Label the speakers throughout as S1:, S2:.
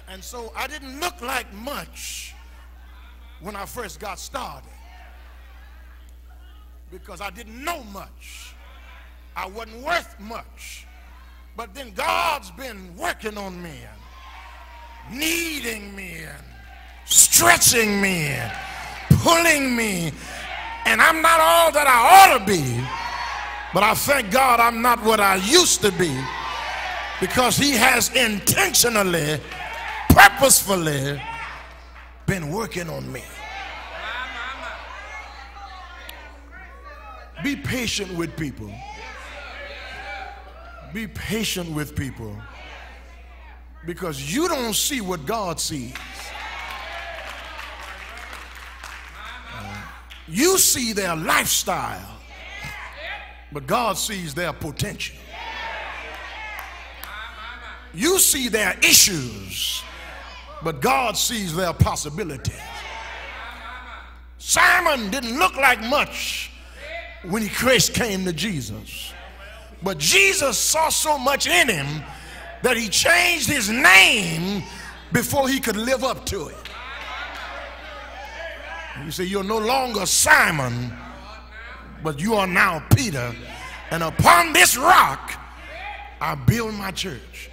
S1: And so I didn't look like much when I first got started because I didn't know much. I wasn't worth much. But then God's been working on me and kneading me and stretching me and pulling me. And I'm not all that I ought to be. But I thank God I'm not what I used to be, because he has intentionally, purposefully been working on me. Be patient with people. Be patient with people, because you don't see what God sees. You see their lifestyle, but God sees their potential. You see their issues, but God sees their possibilities. Simon didn't look like much when he first came to Jesus, but Jesus saw so much in him that he changed his name before he could live up to it. You say, you're no longer Simon, but you are now Peter, and upon this rock I build my church.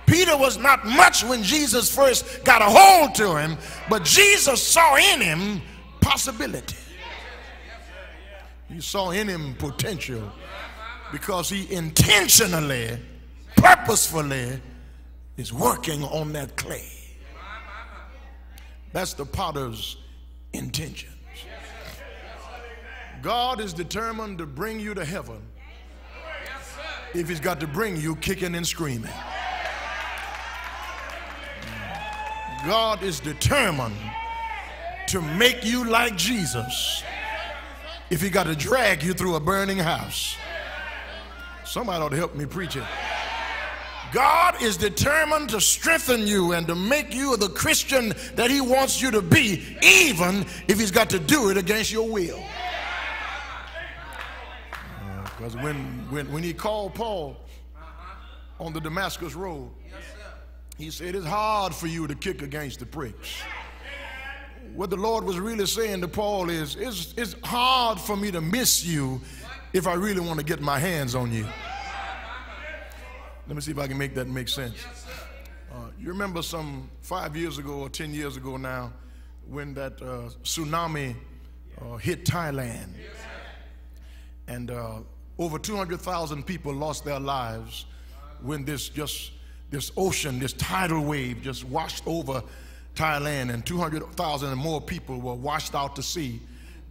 S1: Peter was not much when Jesus first got a hold to him, but Jesus saw in him possibility. He saw in him potential, because he intentionally, purposefully is working on that clay. That's the potter's intentions. God is determined to bring you to heaven if he's got to bring you kicking and screaming. God is determined to make you like Jesus if he got to drag you through a burning house. Somebody ought to help me preach it. God is determined to strengthen you and to make you the Christian that he wants you to be, even if he's got to do it against your will. Because when he called Paul on the Damascus road, he said, it's hard for you to kick against the pricks. What the Lord was really saying to Paul is, it's hard for me to miss you if I really want to get my hands on you. Let me see if I can make that make sense. You remember some 5 years ago or 10 years ago now when that tsunami hit Thailand, and over 200,000 people lost their lives when this ocean, this tidal wave just washed over Thailand, and 200,000 and more people were washed out to sea,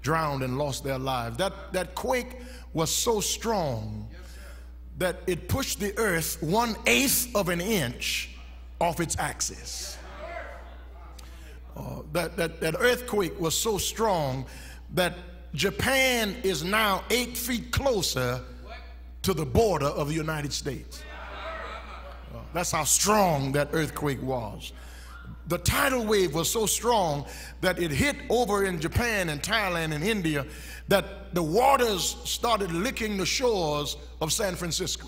S1: drowned and lost their lives. That quake was so strong that it pushed the earth 1/8 of an inch off its axis. That earthquake was so strong that Japan is now 8 feet closer to the border of the United States. That's how strong that earthquake was. The tidal wave was so strong that it hit over in Japan and Thailand and India, that the waters started licking the shores of San Francisco.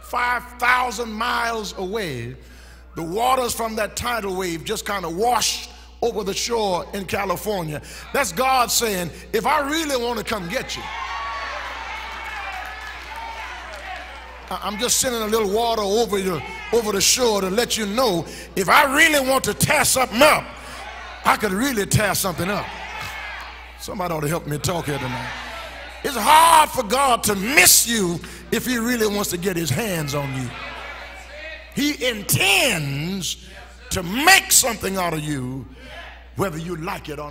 S1: 5,000 miles away, the waters from that tidal wave just kind of washed over the shore in California. That's God saying, if I really want to come get you, I'm just sending a little water over the shore to let you know, if I really want to tear something up, I could really tear something up. Somebody ought to help me talk here tonight. It's hard for God to miss you if he really wants to get his hands on you. He intends to make something out of you, whether you like it or not.